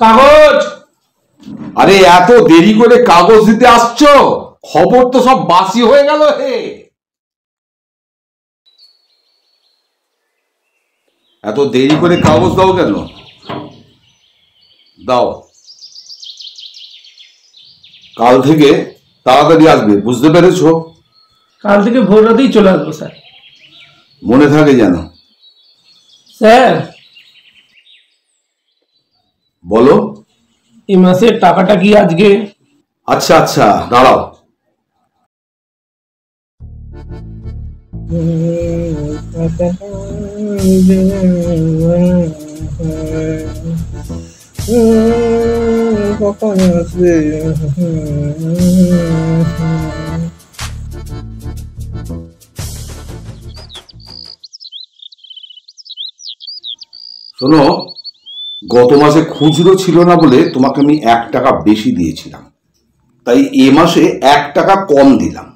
কাগজ। আরে এত দেরি করে কাগজ দিতে আসছো? খবর তো সব বাসি হয়ে গেল হে। এত দেরি করে কাগজ দাও কেন? দাও। কাল থেকে তাড়াতাড়ি আসবে, বুঝতে পেরেছো? কাল থেকে ভোর রাতেই চলে আসবো স্যার। মনে থাকে যেন। স্যার বলো। এই মাসের টাকাটা কি আজকে? আচ্ছা আচ্ছা, দাঁড়াও। কখন আসবে? শোনো, গত মাসে খুচরো ছিল না বলে তোমাকে আমি 1 টাকা বেশি দিয়েছিলাম, তাই এ মাসে 1 টাকা কম দিলাম।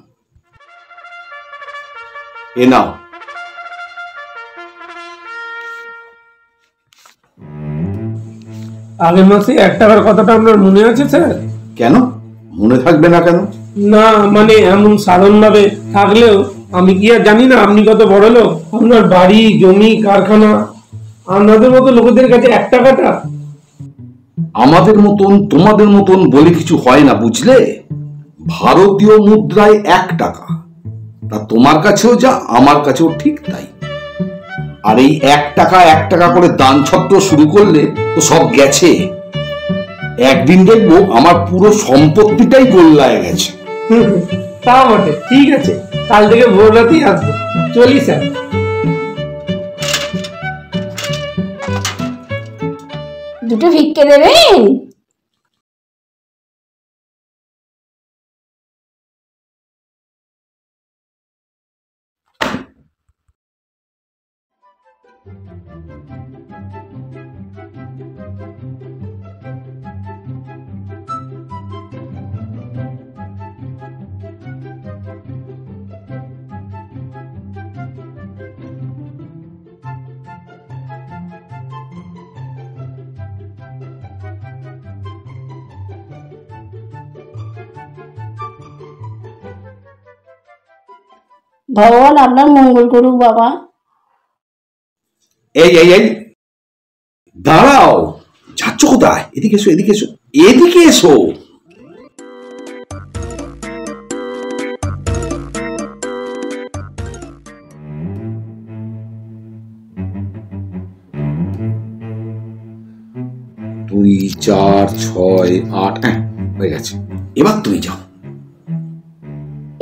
এ নাও। আগের মাসে 1 টাকার কথাটা আপনার মনে আছে স্যার? কেন মনে থাকবে না কেন? না মানে এমন সাধারণ ভাবে থাকলেও আমি কি আর জানি না আপনি কত বড় লোক? আপনার বাড়ি জমি কারখানা, আপনাদের মতো লোকেদের কাছে 1 টাকাটা। আমাদের মতন তোমাদের মতন বলে কিছু হয় না, বুঝলে? ভারতীয় মুদ্রায় 1 টাকা, তা তোমার কাছেও যা আমার কাছেও ঠিক তাই। আর এই 1 টাকা 1 টাকা করে দান ছত্র শুরু করলে তো সব গেছে। একদিন দেখবো আমার পুরো সম্পত্তিটাই গোল্লায় গেছে। তা বটে। ঠিক আছে, কাল থেকে ভোর রাতেই আসবো। চলি স্যার। দুটো ভিক্ষে দেবেন? ভগবান আপনার মঙ্গল করুক বাবা। এই এই এই দাঁড়াও, যাচ্ছ কোথায়? এদিকে এসো, এদিকে এসো, এদিকে এসো। দুই, 4, 6, 8, হয়ে গেছে। এবার তুমি যাও।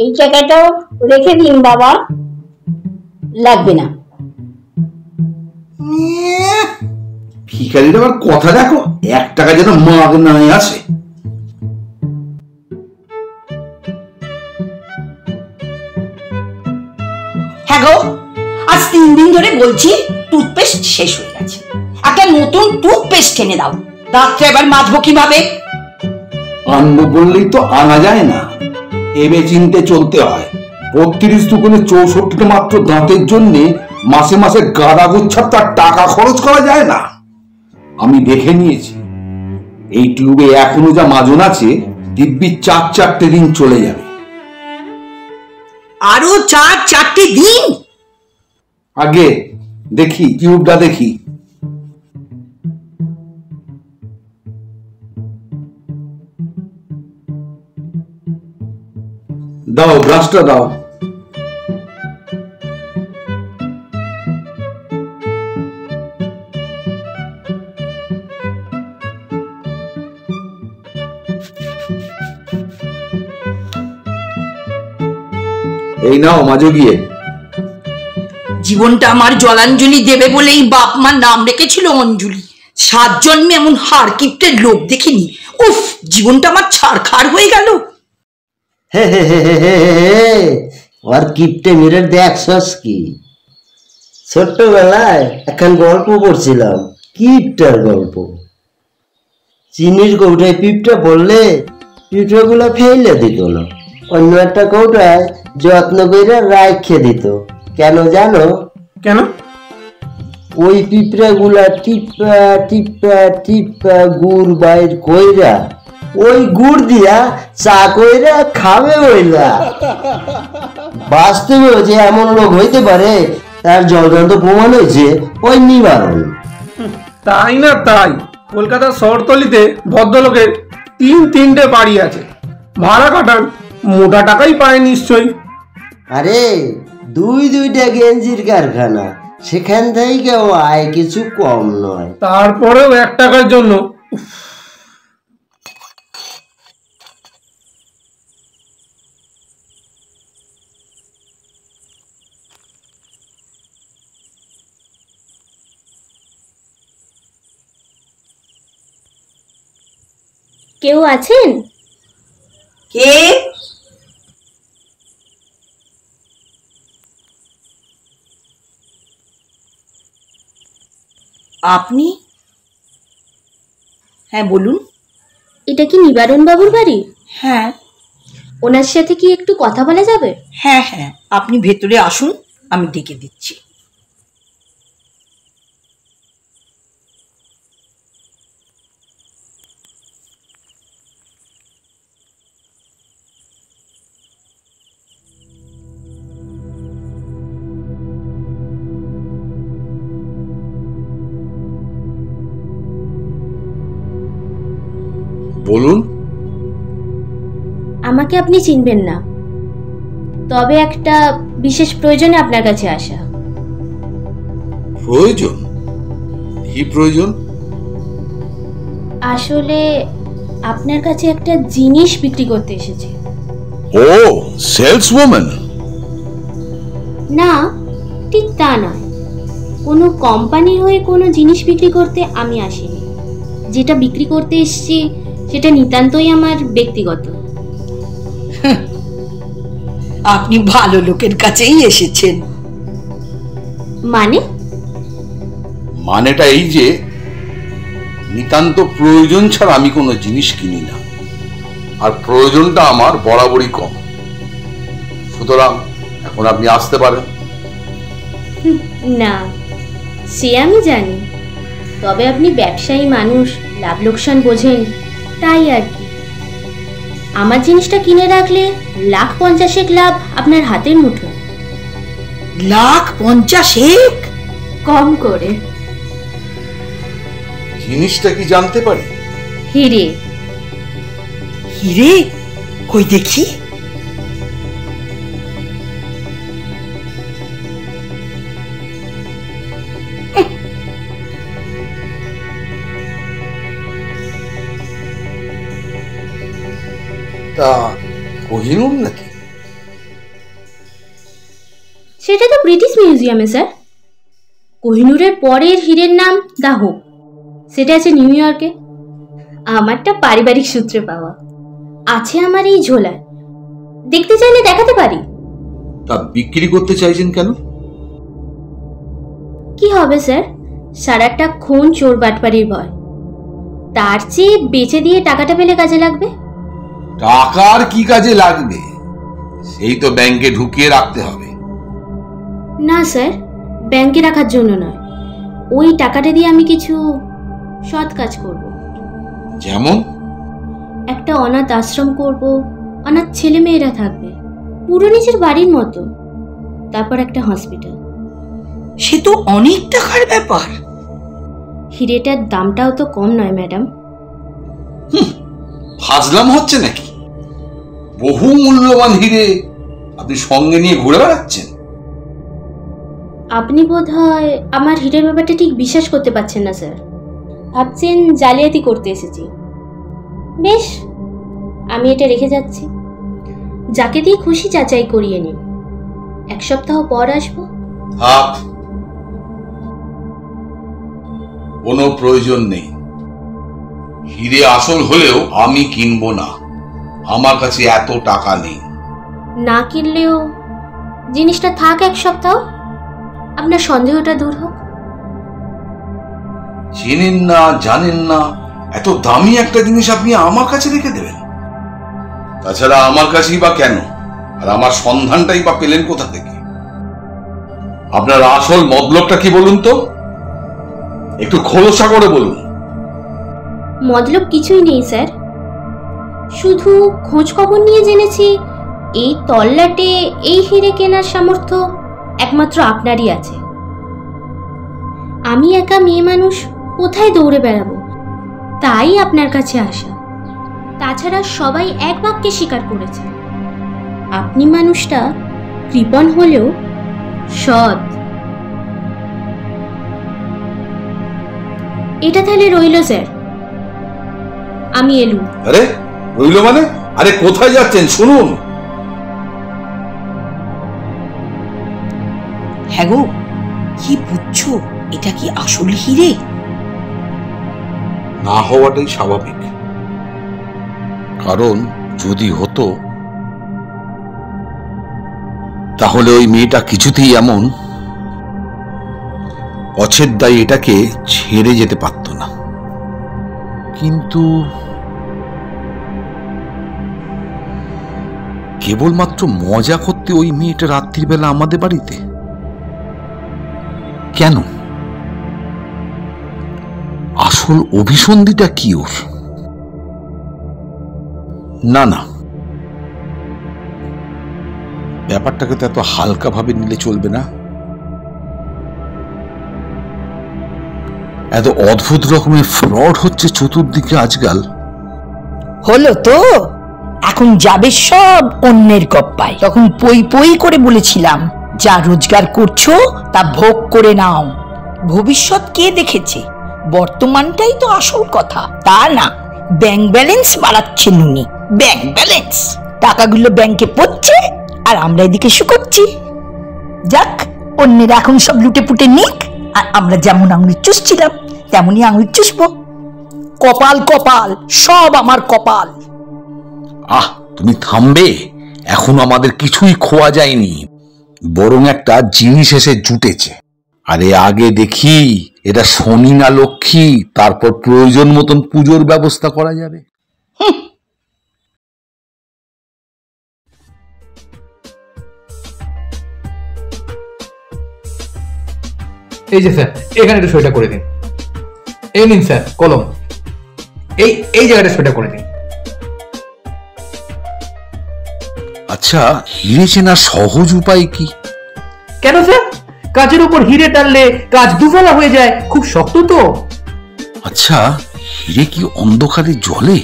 এই টাকাটাও রেখে দিন বাবা, লাগবে না। ভিখারির আবার কথা দেখো, 1 টাকা যেন মাগনায় আসে। হ্যাঁ গো, আজ 3 দিন ধরে বলছি টুথপেস্ট শেষ হয়ে গেছে, একটা নতুন টুথপেস্ট কিনে দাও। দাঁতটা এবার মাজবো কিভাবে? আনবো বললেই তো আনা যায় না, ভেবে চিনতে চলতে হয়। 32 দুগুণে 64টা মাত্র দাঁতের জন্য মাসে মাসে গাদা গুচ্ছা তার টাকা খরচ করা যায় না। আমি দেখে নিয়েছি, এই টিউবে এখনো যা মাজন আছে দিব্যি 4-4টে দিন চলে যাবে। আরো 4-4টে দিন? আগে দেখি টিউবটা, দেখি। দাও, ব্রাশটা দাও। এই নাও মাজো গিয়ে। জীবনটা আমার জলাঞ্জলি দেবে বলেই বাপ মার নাম রেখেছিল অঞ্জলি। 7 জন্মে এমন হাড় কিপ্টের লোক দেখিনি। উফ, জীবনটা আমার ছাড়খাড় হয়ে গেল। হে হে হে হে হে হে, আর কিপটে মেরে দেখছস কি? ছোট্টবেলায় এখন গল্প পড়ছিলাম, কিপটার গল্প। চিনির কৌটায় পিঁপড়া পড়লে পিঁপড়াগুলো ফেলে দিত না, অন্য একটা কৌটায় যত্ন করে রাখে দিত। কেন জানো? কেন? ওই পিঁপড়াগুলা টিপা টিপা টিপা গুড় বাইর কইরা ওই গুড় দিয়া চা কইরা খাবে ওইলা। বাস্তবেও যে এমন লোক হইতে পারে তার জলজান্ত প্রমাণ হয়েছে ওই নিবারণ। তাই না তাই, কলকাতার শহরতলিতে ভদ্রলোকের 3-3টে বাড়ি আছে, ভাড়া কাটান, মোটা টাকাই পায় নিশ্চয়ই। আরে 2-2টা গেঞ্জির কারখানা, সেখান থেকেও আয় কিছু কম নয়। তারপরেও 1 টাকার জন্য কেউ আছেন? কে? আপনি? হ্যাঁ বলুন। এটা কি নিবারণ বাবুর বাড়ি? হ্যাঁ ওনার সাথে কি একটু কথা বলা যাবে? হ্যাঁ হ্যাঁ, আপনি ভেতরে আসুন, আমি ডেকে দিচ্ছি। বলুন। আমাকে আপনি চিনবেন না, তবে একটা বিশেষ প্রয়োজনে আপনার কাছে আসা। প্রয়োজন? কি প্রয়োজন? আসলে আপনার কাছে একটা জিনিস বিক্রি করতে এসেছি। ও, সেলসওম্যান? না, ঠিক তা নয়। কোনো কোম্পানির হয়ে কোনো জিনিস বিক্রি করতে আমি আসিনি। যেটা বিক্রি করতে এসেছি সেটা নিতান্তই আমার ব্যক্তিগত। আপনি ভালো লোকের কাছেই এসেছেন। মানে? মানেটা এই যে নিতান্ত প্রয়োজন ছাড়া আমি কোনো জিনিস কিনি না, আর প্রয়োজনটা আমার বরাবরই কম। সুতরাং এখন আপনি আসতে পারেন। না, সে আমি জানি, তবে আপনি ব্যবসায়ী মানুষ, লাভ লোকসান বোঝেন, তাই আর কি। আমার জিনিসটা কিনে রাখলে 1,50,000 লাভ আপনার হাতের মুঠো। 1,50,000? কম করে। জিনিসটা কি জানতে পারি? হিরে। হিরে? কই দেখি। তা কোহিনূর নাকি? সেটা তো ব্রিটিশ মিউজিয়ামে স্যার। কোহিনূরের পরের হীরের নাম দা হোপ, সেটা আছে নিউ ইয়র্কে। আমারটা পারিবারিক সূত্রে পাওয়া, আছে আমার এই ঝোলায়। দেখতে চাইলে দেখাতে পারি। তা বিক্রি করতে চাইছেন কেন? কি হবে স্যার, সারাটা খুন চোর বাটপাড়ির ভয়। তার চেয়ে বেচে দিয়ে টাকাটা পেলে কাজে লাগবে। টাকার কি কাজে লাগবে? সেই তো ব্যাংকে ঢুকিয়ে রাখতে হবে। না স্যার, ব্যাংকে রাখার জন্য নয়, ওই টাকাটা দিয়ে আমি কিছু সৎ কাজ করব। যেমন? একটা অনাথ আশ্রম করব, অনাথ ছেলে মেয়েরা থাকবে, পুরো নিজের বাড়ির মতো। তারপর একটা হসপিটাল। সে তো অনেক টাকার ব্যাপার। হিরেটার দামটাও তো কম নয় ম্যাডাম। ফাজলাম হচ্ছে নাকি? বহু মূল্যবান হিরে আপনি সঙ্গে নিয়ে ঘুরে বেড়াচ্ছেন। আপনি বোধহয় আমার হিরের ব্যাপারটা ঠিক বিশ্বাস করতে পারছেন না স্যার। ভাবছেন জালিয়াতি করতে এসেছি। বেশ, আমি এটা রেখে যাচ্ছি। যাকে দিয়ে খুশি যাচাই করিয়ে নিন। এক সপ্তাহ পর আসবো। থাক, কোনো প্রয়োজন নেই। হিরে আসল হলেও আমি কিনবো না, আমার কাছে এত টাকা নেই। না কিনলেও জিনিসটা থাক এক সপ্তাহ, আপনার সন্দেহটা দূর হোক। চেনেন না, জানেন না, এত দামি একটা জিনিস আপনি আমার কাছে রেখে দেবেন? তাছাড়া আমার কাছেই বা কেন, আর আমার সন্ধানটাই বা পেলেন কোথা থেকে? আপনার আসল মতলবটা কি বলুন তো, একটু খোলসা করে বলুন। মতলব কিছুই নেই স্যার, শুধু খোঁজ খবর নিয়ে জেনেছি এই তল্লাটে এই হিরে কেনার সামর্থ্য একমাত্র আপনারই আছে। আমি একা মেয়ে মানুষ কোথায় দৌড়ে বেড়াবো, তাই আপনার কাছে আসা। তাছাড়া সবাই এক বাক্যে স্বীকার করেছে আপনি মানুষটা কৃপণ হলেও সৎ। এটা তাহলে রইল স্যার, আমি এলুম। আরে রইল মানে? আরে কোথায় যাচ্ছেন শুনুন। হ্যাঁ গো, কি বুঝছো? এটা কি আসল হিরে? না হওয়াটাই স্বাভাবিক, কারণ যদি হতো তাহলে ওই মেয়েটা কিছুতেই এমন অছেদ্দায় এটাকে ছেড়ে যেতে পারত না। কিন্তু কেবলমাত্র মজা করতে ওই মেয়েটা রাত্রিবেলা আমাদের বাড়িতে কেন? আসল অভিসন্ধিটা কি ওর? না না, ব্যাপারটাকে তো এত হালকা ভাবে নিলে চলবে না। এত অদ্ভুত রকমের ফ্রড হচ্ছে চতুর্দিকে আজকাল। হলো তো, এখন যাবে সব অন্যের কপ্পায়। তখন পই পই করে বলেছিলাম, যা রোজগার করছো তা ভোগ করে নাও। ভবিষ্যৎ কে দেখেছে? বর্তমানটাই তো আসল কথা, তা না ব্যাংক ব্যালেন্স বাড়াচ্ছেন উনি। ব্যাংক ব্যালেন্স, টাকাগুলো ব্যাংকে পড়ছে আর আমরা এদিকে শুকোচ্ছি। যাক, অন্যেরা এখন সব লুটে পুটে নিক, আর আমরা যেমন আঙুল চুষছিলাম তেমনই আঙুল চুষবো। কপাল কপাল, সব আমার কপাল। আহ, তুমি থামবে? এখন আমাদের কিছুই খোয়া যায়নি, বরং একটা জিনিস এসে জুটেছে। আরে আগে দেখি এটা শনি না লক্ষ্মী, তারপর প্রয়োজন মতন পুজোর ব্যবস্থা করা যাবে। এই যে স্যার, এখানে একটু সইটা করে দিন। এই নিন স্যার কলম, এই এই জায়গাটা সইটা করে দিন। আচ্ছা, হিরে চেনার সহজ উপায় কি? কেন স্যার? কাজের উপর হিরে টানলে কাজ দুফালা হয়ে যায়, খুব শক্ত তো। আচ্ছা, হিরে কি অন্ধকারে জ্বলে?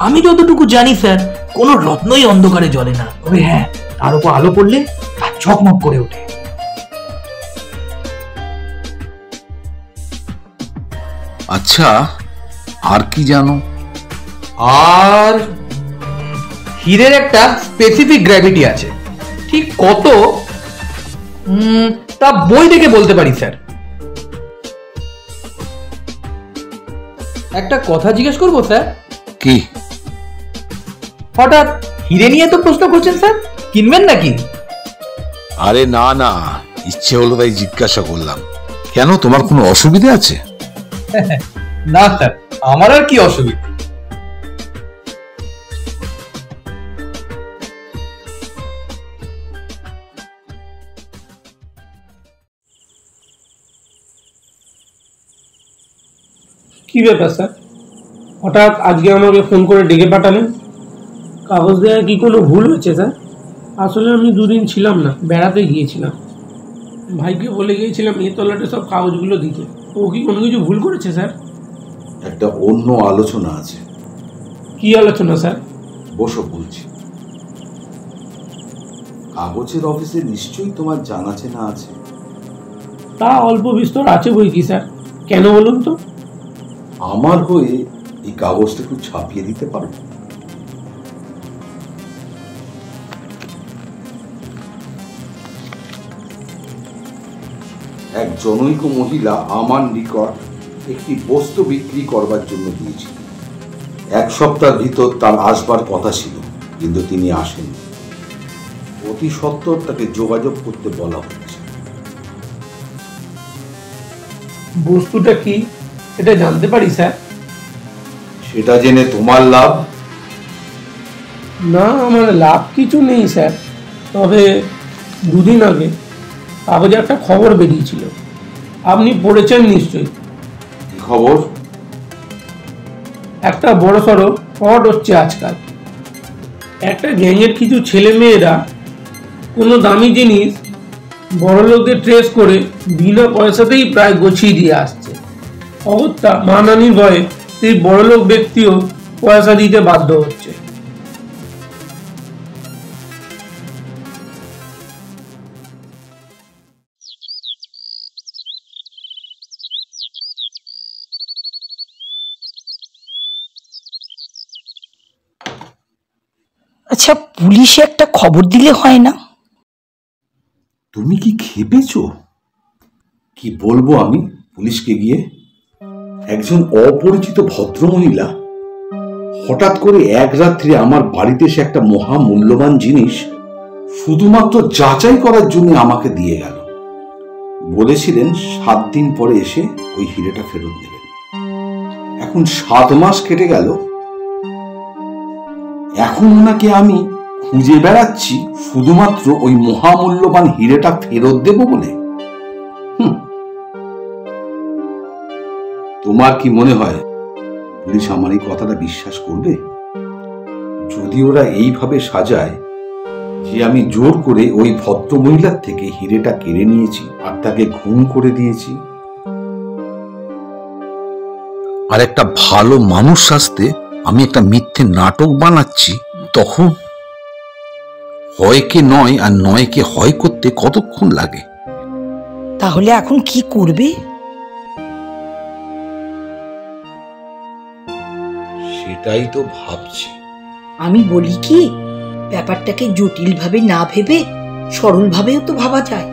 আমি যতটুকু জানি স্যার, কোনো রত্নই অন্ধকারে জ্বলে না, তবে হ্যাঁ, তার উপর আলো পড়লে তা ঝকমক করে ওঠে। আচ্ছা, আর কি জানো? আর হিরের একটা স্পেসিফিক গ্র্যাভিটি আছে, ঠিক কত তা বই দেখে বলতে পারি স্যার। একটা কথা জিজ্ঞেস করবো স্যার? কি? হঠাৎ হিরে নিয়ে তো প্রশ্ন করছেন স্যার, কিনবেন নাকি? আরে না না, ইচ্ছে হলো তাই জিজ্ঞাসা করলাম। কেন, তোমার কোনো অসুবিধা আছে? না স্যার, আমার আর কি অসুবিধা। কি ব্যাপার স্যার, হঠাৎ আজকে আমাকে ফোন করে ডেকে পাঠালেন? কাগজ দেওয়ার কি কোনো ভুল হয়েছে স্যার? আসলে আমি দুদিন ছিলাম না, বেড়াতে গিয়েছিলাম। ভাইকে বলে গিয়েছিলাম এই তলাটে সব কাগজগুলো দিতে। ও কি কোনো কিছু ভুল করেছে স্যার? একটা অন্য আলোচনা আছে। কি আলোচনা স্যার? বসো বলছি। কাগজের অফিসে নিশ্চয়ই তোমার জানাচেনা আছে। তা অল্প বিস্তর আছে বই কি স্যার, কেন বলুন তো? আমার হয়ে এই কাগজটা একটু ছাপিয়ে দিতে পারো? এক জনৈক মহিলা আমার নিকট একটি বস্তু বিক্রি করবার জন্য দিয়েছিল। 1 সপ্তাহের ভিতর তার আসবার কথা ছিল, কিন্তু তিনি আসেননি। অতি সত্বর তাকে যোগাযোগ করতে বলা হচ্ছে। বস্তুটা কি সেটা জানতে পারি স্যার? সেটা জেনে তোমার লাভ? না, আমার লাভ কিছু নেই স্যার। তবে 2 দিন আগে কাগজে একটা খবর বেরিয়েছিল, আপনি পড়েছেন নিশ্চয়ই। কি খবর? একটা বড় সড়ো ফ্রড হচ্ছে আজকাল। একটা গ্যাংয়ের কিছু ছেলে মেয়েরা কোনো দামি জিনিস বড় লোকদের ট্রেস করে বিনা পয়সাতেই প্রায় গছিয়ে দিয়ে আসছে। অগত্যা মানহানির ভয়ে সেই বড়লোক ব্যক্তিও পয়সা দিতে বাধ্য হচ্ছে। আচ্ছা, পুলিশে একটা খবর দিলে হয় না? তুমি কি খেপেছো? কি বলবো আমি পুলিশকে গিয়ে? একজন অপরিচিত ভদ্রমহিলা হঠাৎ করে এক রাত্রে আমার বাড়িতে এসে একটা মহামূল্যবান জিনিস শুধুমাত্র যাচাই করার জন্য আমাকে দিয়ে গেল। বলেছিলেন 7 দিন পরে এসে ওই হিরেটা ফেরত দেবেন। এখন 7 মাস কেটে গেল, এখন ওনাকে আমি খুঁজে বেড়াচ্ছি শুধুমাত্র ওই মহামূল্যবান হিরেটা ফেরত দেব বলে। তোমার কি মনে হয় পুলিশ আমার এই কথাটা বিশ্বাস করবে? যদি ওরা এইভাবে সাজায় যে আমি জোর করে ওই ভদ্রমহিলার থেকে হিরেটা কেড়ে নিয়েছি আর তাকে খুন করে দিয়েছি, আর একটা ভালো মানুষ সাজতে আমি একটা মিথ্যে নাটক বানাচ্ছি, তখন হয়কে নয় আর নয়কে হয় করতে কতক্ষণ লাগে? তাহলে এখন কি করবে? সেটাই তো ভাবছি। আমি বলি কি, ব্যাপারটাকে জটিল ভাবে না ভেবে সরল ভাবেও তো ভাবা যায়।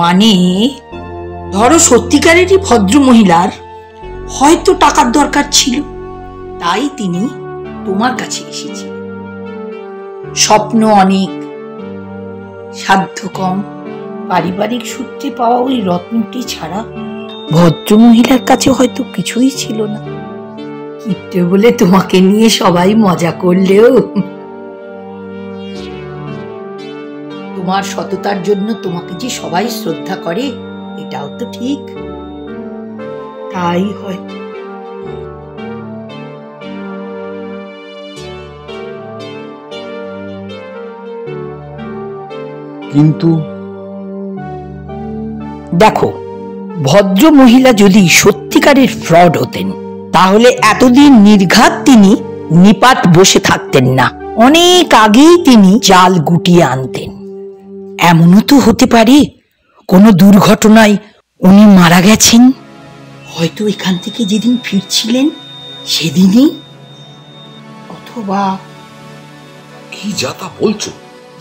মানে ধরো সত্যিকারেরই ভদ্র মহিলার হয়তো টাকার দরকার ছিল, তাই তিনি তোমার কাছে এসেছিলেন। স্বপ্ন অনেক, সাধ্য কম, পারিবারিক সূত্রে পাওয়া ওই রত্নটি ছাড়া ভদ্র মহিলার কাছে হয়তো কিছুই ছিল না। কিপ্টে বলে তোমাকে নিয়ে সবাই মজা করলেও তোমার সততার জন্য তোমাকে যে সবাই শ্রদ্ধা করে, এটাও তো ঠিক। তাই হয়। কিন্তু দেখো, ভদ্র মহিলা যদি সত্যিকারের ফ্রড হতেন তাহলে এতদিন নির্ঘাত তিনি নিপাত বসে থাকতেন না। অনেক আগেই তিনি জাল গুটিয়ে আনতেন। এমনও তো হতে পারে কোনো দুর্ঘটনায় উনি মারা গেছেন, হয়তো এখান থেকে যেদিন ফিরছিলেন সেদিনই। অথবা কি যাতা বলছো?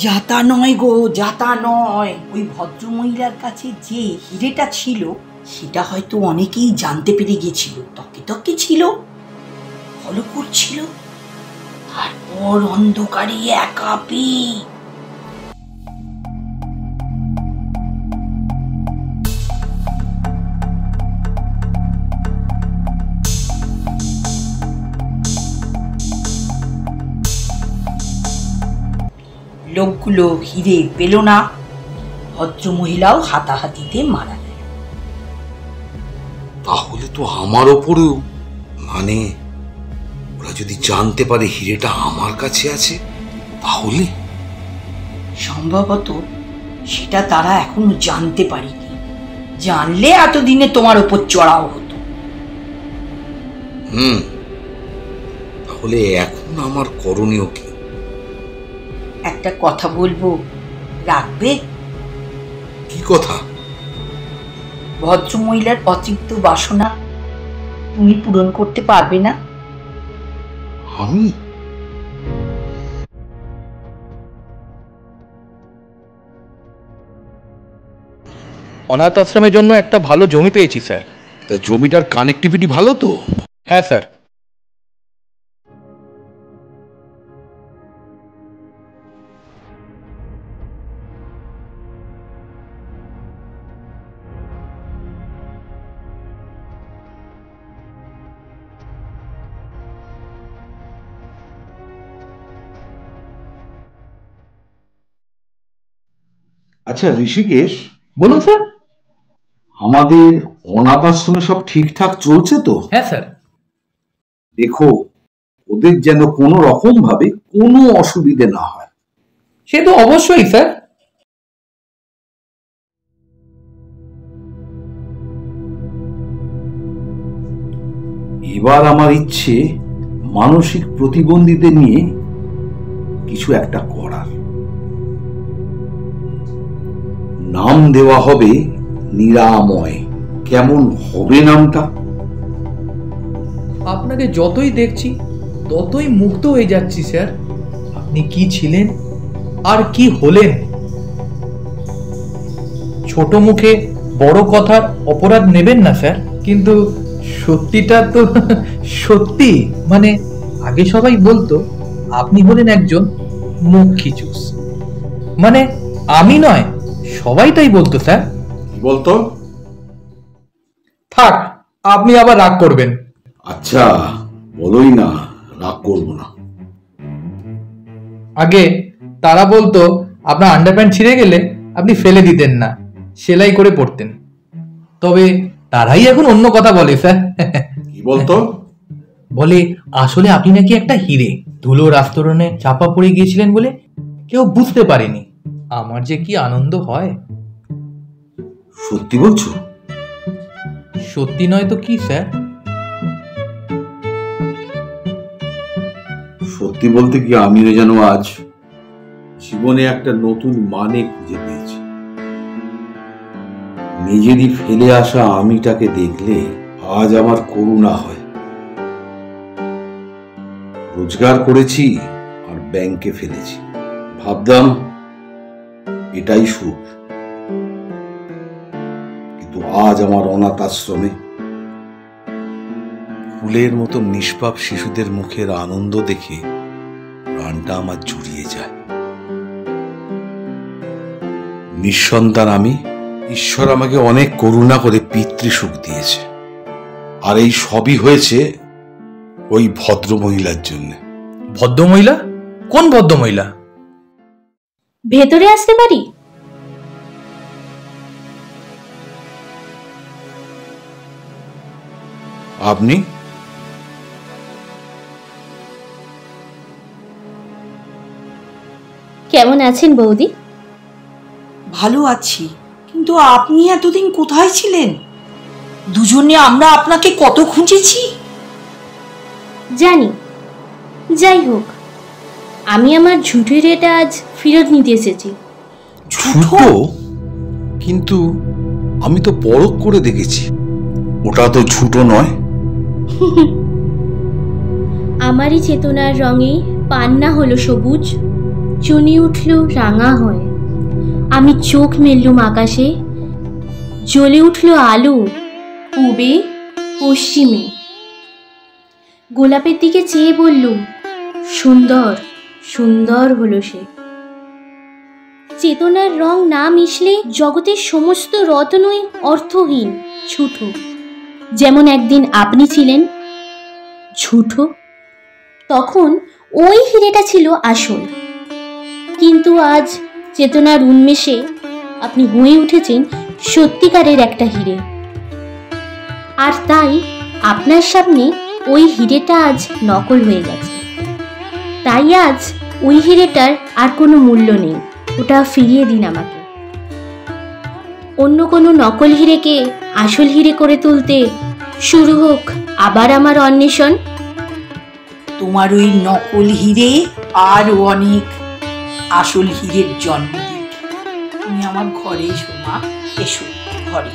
যাতা নয় গো, যাতা নয়। ওই ভদ্র মহিলার কাছে যে হিরেটা ছিল সেটা হয়তো অনেকেই জানতে পেরে গেছিল, তকে তকে ছিল, ফলো করছিল, তারপর অন্ধকারে একা পেয়ে লোকগুলো হিরে পেল না, ভদ্র মহিলাও হাতাহাতিতে মারা গেল। তাহলে তো আমার ওপরেও, মানে ওরা যদি জানতে পারে হিরেটা আমার কাছে আছে, তাহলে সম্ভবত সেটা তারা এখনো জানতে পারেনি। জানলে এতদিনে তোমার উপর চড়াও হতো। তাহলে এখন আমার করণীয় কি? একটা কথা বলবো, রাখবে? কি কথা? ভদ্র মহিলার অতৃপ্ত বাসনা তুমি পূরণ করতে পারবে না? আমি? অনাথ আশ্রমের জন্য একটা ভালো জমি পেয়েছি স্যার। তা জমিটার কানেক্টিভিটি ভালো তো? হ্যাঁ স্যার। আচ্ছা ঋষিকেশ, বলুন স্যার। আমাদের অনাথ আশ্রমে সব ঠিকঠাক চলছে তো? হ্যাঁ স্যার। দেখো ওদের যেন কোনো রকম ভাবে কোনো অসুবিধে না হয়। সে তো অবশ্যই স্যার। এবার আমার ইচ্ছে মানসিক প্রতিবন্ধীদের নিয়ে কিছু একটা করার। নাম দেওয়া হবে নিরাময়। কেমন হবে নামটা? আপনাকে যতই দেখছি ততই মুগ্ধ হয়ে যাচ্ছি স্যার। আপনি কি ছিলেন আর কি হলেন। ছোট মুখে বড় কথার অপরাধ নেবেন না স্যার, কিন্তু সত্যিটা তো সত্যি। মানে আগে সবাই বলতো আপনি হলেন একজন মুখ খিচুস। মানে আমি নয়, সবাই তাই বলতো স্যার। কি বলতো? থাক, আপনি আবার রাগ করবেন। আচ্ছা বলোই না, রাগ করবো না। আগে তারা বলতো আপনার আন্ডারপ্যান্ট ছিঁড়ে গেলে আপনি ফেলে দিতেন না, সেলাই করে পড়তেন। তবে তারাই এখন অন্য কথা বলে স্যার। কি বলতো? বলে আসলে আপনি নাকি একটা হিরে, ধুলোর আস্তরণে চাপা পড়ে গিয়েছিলেন বলে কেউ বুঝতে পারেনি। আমার যে কি আনন্দ হয়। সত্যি বলছো? সত্যি নয় তো কি স্যার? সত্যি বলতে কি আমিও যেন আজ জীবনে একটা নতুন মানে খুঁজে পেয়েছি। নিজেরই ফেলে আসা আমিটাকে দেখলে আজ আমার করুণা হয়। রোজগার করেছি আর ব্যাংকে ফেলেছি, ভাবতাম এটাই সুখ। কিন্তু আজ আমার অনাথ আশ্রমে ফুলের মতো নিষ্পাপ শিশুদের মুখের আনন্দ দেখে প্রাণটা আমার জুড়িয়ে যায়। নিঃসন্তান আমি, ঈশ্বর আমাকে অনেক করুণা করে পিতৃসুখ দিয়েছে। আর এই সবই হয়েছে ওই ভদ্রমহিলার জন্য। ভদ্রমহিলা? কোন ভদ্রমহিলা? ভেতরে আসতে পারি? আপনি? কেমন আছেন বৌদি? ভালো আছি, কিন্তু আপনি এতদিন কোথায় ছিলেন? দুজনে আমরা আপনাকে কত খুঁজেছি। জানি, যাই হোক, আমি আমার ঝুঁটের এটা আজ ফেরত নিতে এসেছি। ঝুটো? কিন্তু আমি তো পরখ করে দেখেছি, ওটা তো ঝুটো নয়। আমারই চেতনার রঙে পান্না হলো সবুজ, চুনি উঠল রাঙা হয়ে। আমি চোখ মেললুম আকাশে, জ্বলে উঠল আলো পূবে পশ্চিমে। গোলাপের দিকে চেয়ে বললুম, সুন্দর সুন্দর হলো সে। চেতনার রং না মিশলে জগতের সমস্ত রত্নই অর্থহীন, ঝুঠো। যেমন একদিন আপনি ছিলেন ঝুঠো, তখন ওই হিরেটা ছিল আসল। কিন্তু আজ চেতনার উন্মেষে আপনি হয়ে উঠেছেন সত্যিকারের একটা হিরে। আর তাই আপনার সামনে ওই হিরেটা আজ নকল হয়ে গেছে। তাই আজ ওই হিরেটার আর কোনো মূল্য নেই, ওটা ফিরিয়ে দিন আমাকে। অন্য কোনো নকল হিরেকে আসল হিরে করে তুলতে শুরু হোক আবার আমার অন্বেষণ। তোমার ওই নকল হিরে আরো অনেক আসল হিরের জন্ম দিক। তুমি আমার ঘরে এসো মা, এসো ঘরে।